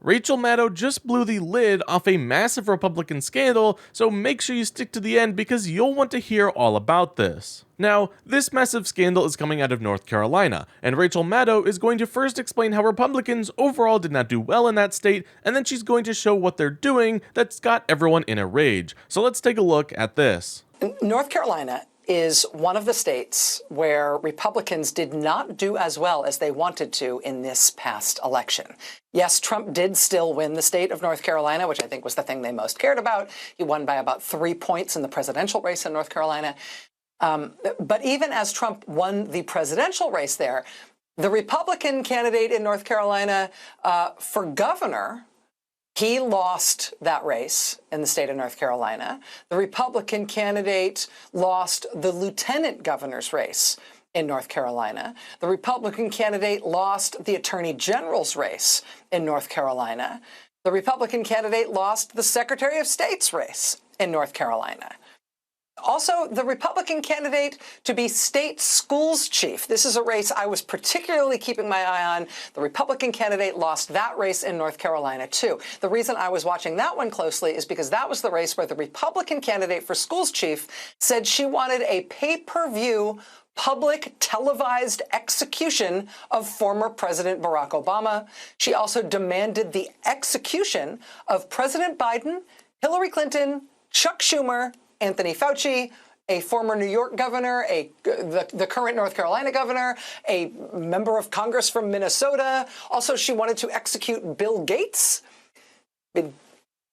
Rachel Maddow just blew the lid off a massive Republican scandal, so make sure you stick to the end because you'll want to hear all about this. Now, this massive scandal is coming out of North Carolina, and Rachel Maddow is going to first explain how Republicans overall did not do well in that state, and then she's going to show what they're doing that's got everyone in a rage. So let's take a look at this. North Carolina is one of the states where Republicans did not do as well as they wanted to in this past election. Yes, Trump did still win the state of North Carolina, which I think was the thing they most cared about. He won by about 3 points in the presidential race in North Carolina. But even as Trump won the presidential race there, the Republican candidate in North Carolina for governor, he lost that race in the state of North Carolina. The Republican candidate lost the lieutenant governor's race in North Carolina. The Republican candidate lost the attorney general's race in North Carolina. The Republican candidate lost the Secretary of State's race in North Carolina. Also, the Republican candidate to be state schools chief. This is a race I was particularly keeping my eye on. The Republican candidate lost that race in North Carolina, too. The reason I was watching that one closely is because that was the race where the Republican candidate for schools chief said she wanted a pay-per-view public televised execution of former President Barack Obama. She also demanded the execution of President Biden, Hillary Clinton, Chuck Schumer, Anthony Fauci, a former New York governor, the current North Carolina governor, a member of Congress from Minnesota. Also, she wanted to execute Bill Gates.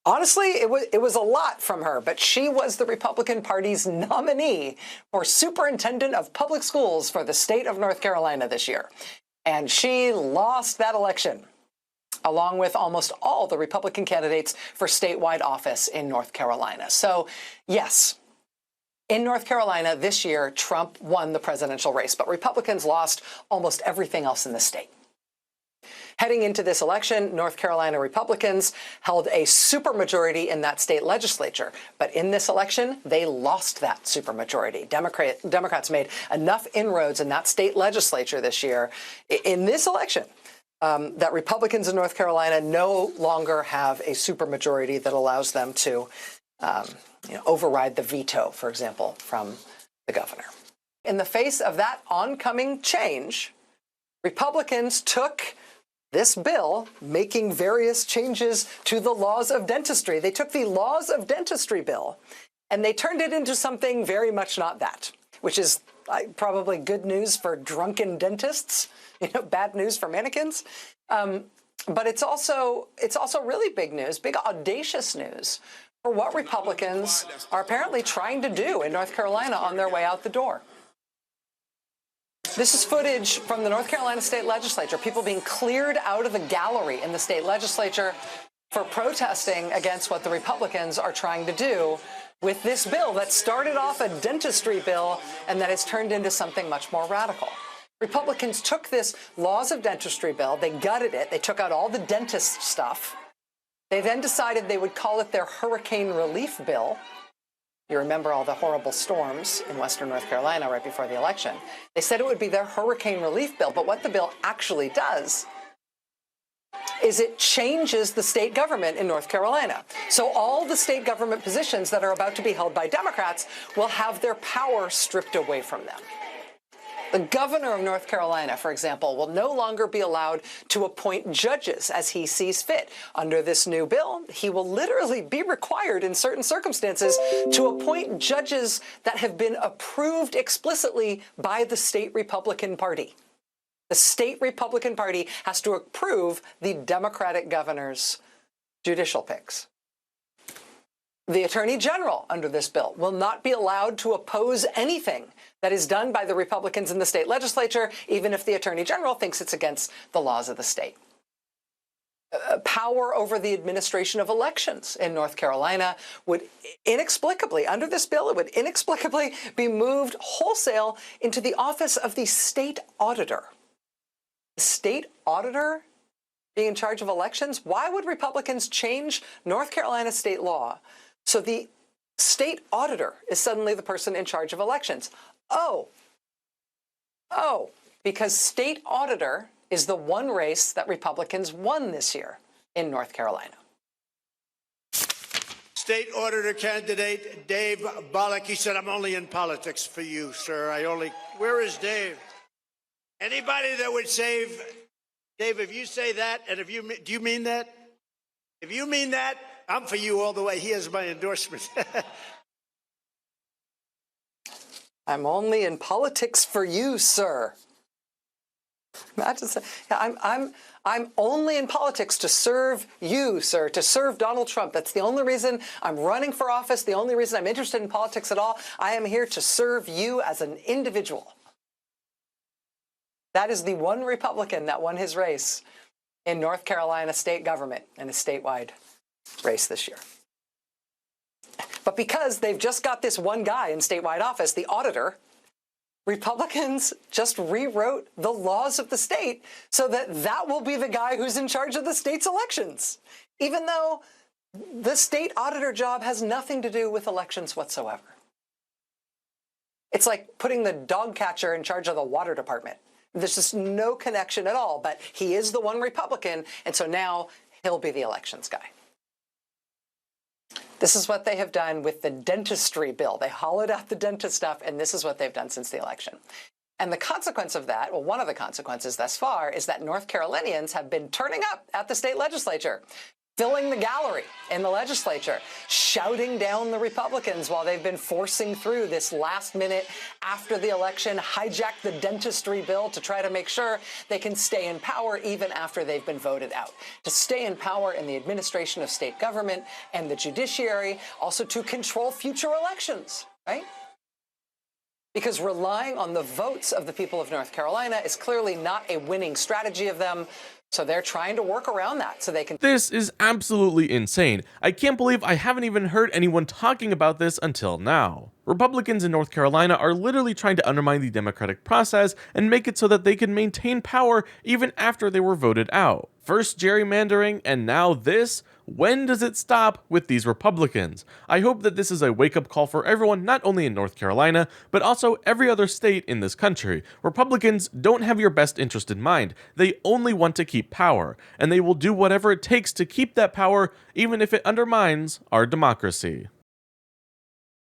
Honestly, it was a lot from her, but she was the Republican Party's nominee for superintendent of public schools for the state of North Carolina this year. And she lost that election, along with almost all the Republican candidates for statewide office in North Carolina. So, yes, in North Carolina this year, Trump won the presidential race, but Republicans lost almost everything else in the state. Heading into this election, North Carolina Republicans held a supermajority in that state legislature. But in this election, they lost that supermajority. Democrats made enough inroads in that state legislature this year, in this election, that Republicans in North Carolina no longer have a supermajority that allows them to override the veto, for example, from the governor. In the face of that oncoming change, Republicans took this bill making various changes to the laws of dentistry. They took the laws of dentistry bill and they turned it into something very much not that, which is probably good news for drunken dentists, bad news for mannequins. But it's also really big news, big audacious news for what Republicans are apparently trying to do in North Carolina on their way out the door. This is footage from the North Carolina state legislature, people being cleared out of the gallery in the state legislature for protesting against what the Republicans are trying to do with this bill that started off a dentistry bill and that has turned into something much more radical. Republicans took this laws of dentistry bill, they gutted it, they took out all the dentist stuff. They then decided they would call it their hurricane relief bill. You remember all the horrible storms in western North Carolina right before the election. They said it would be their hurricane relief bill, but what the bill actually does is it changes the state government in North Carolina. So all the state government positions that are about to be held by Democrats will have their power stripped away from them. The governor of North Carolina, for example, will no longer be allowed to appoint judges as he sees fit. Under this new bill, he will literally be required in certain circumstances to appoint judges that have been approved explicitly by the state Republican Party. The state Republican Party has to approve the Democratic governor's judicial picks. The Attorney General under this bill will not be allowed to oppose anything that is done by the Republicans in the state legislature, even if the Attorney General thinks it's against the laws of the state. Power over the administration of elections in North Carolina would inexplicably, under this bill, it would inexplicably be moved wholesale into the office of the state auditor. The state auditor being in charge of elections? Why would Republicans change North Carolina state law so the state auditor is suddenly the person in charge of elections? Oh, because state auditor is the one race that Republicans won this year in North Carolina. State auditor candidate Dave Bollock. He said, I'm only in politics for you, sir. Where is Dave? Anybody that would save, Dave, if you say that, and do you mean that? If you mean that, I'm for you all the way. He has my endorsement. I'm only in politics for you, sir. Imagine, I'm only in politics to serve you, sir, to serve Donald Trump. That's the only reason I'm running for office, the only reason I'm interested in politics at all. I am here to serve you as an individual. That is the one Republican that won his race in North Carolina state government in a statewide race this year. But because they've just got this one guy in statewide office, the auditor, Republicans just rewrote the laws of the state so that that will be the guy who's in charge of the state's elections, even though the state auditor job has nothing to do with elections whatsoever. It's like putting the dog catcher in charge of the water department. There's just no connection at all, but he is the one Republican, and so now he'll be the elections guy. This is what they have done with the dentistry bill. They hollowed out the dentist stuff, and this is what they've done since the election. And the consequence of that, well, one of the consequences thus far, is that North Carolinians have been turning up at the state legislature, filling the gallery in the legislature, shouting down the Republicans while they've been forcing through this last minute after the election, hijack the dentistry bill to try to make sure they can stay in power even after they've been voted out. To stay in power in the administration of state government and the judiciary, also to control future elections, right? Because relying on the votes of the people of North Carolina is clearly not a winning strategy of them. So they're trying to work around that so they can. This is absolutely insane. I can't believe I haven't even heard anyone talking about this until now. Republicans in North Carolina are literally trying to undermine the democratic process and make it so that they can maintain power even after they were voted out. First gerrymandering and now this? When does it stop with these Republicans? I hope that this is a wake-up call for everyone, not only in North Carolina, but also every other state in this country. Republicans don't have your best interest in mind. They only want to keep power, and they will do whatever it takes to keep that power, even if it undermines our democracy.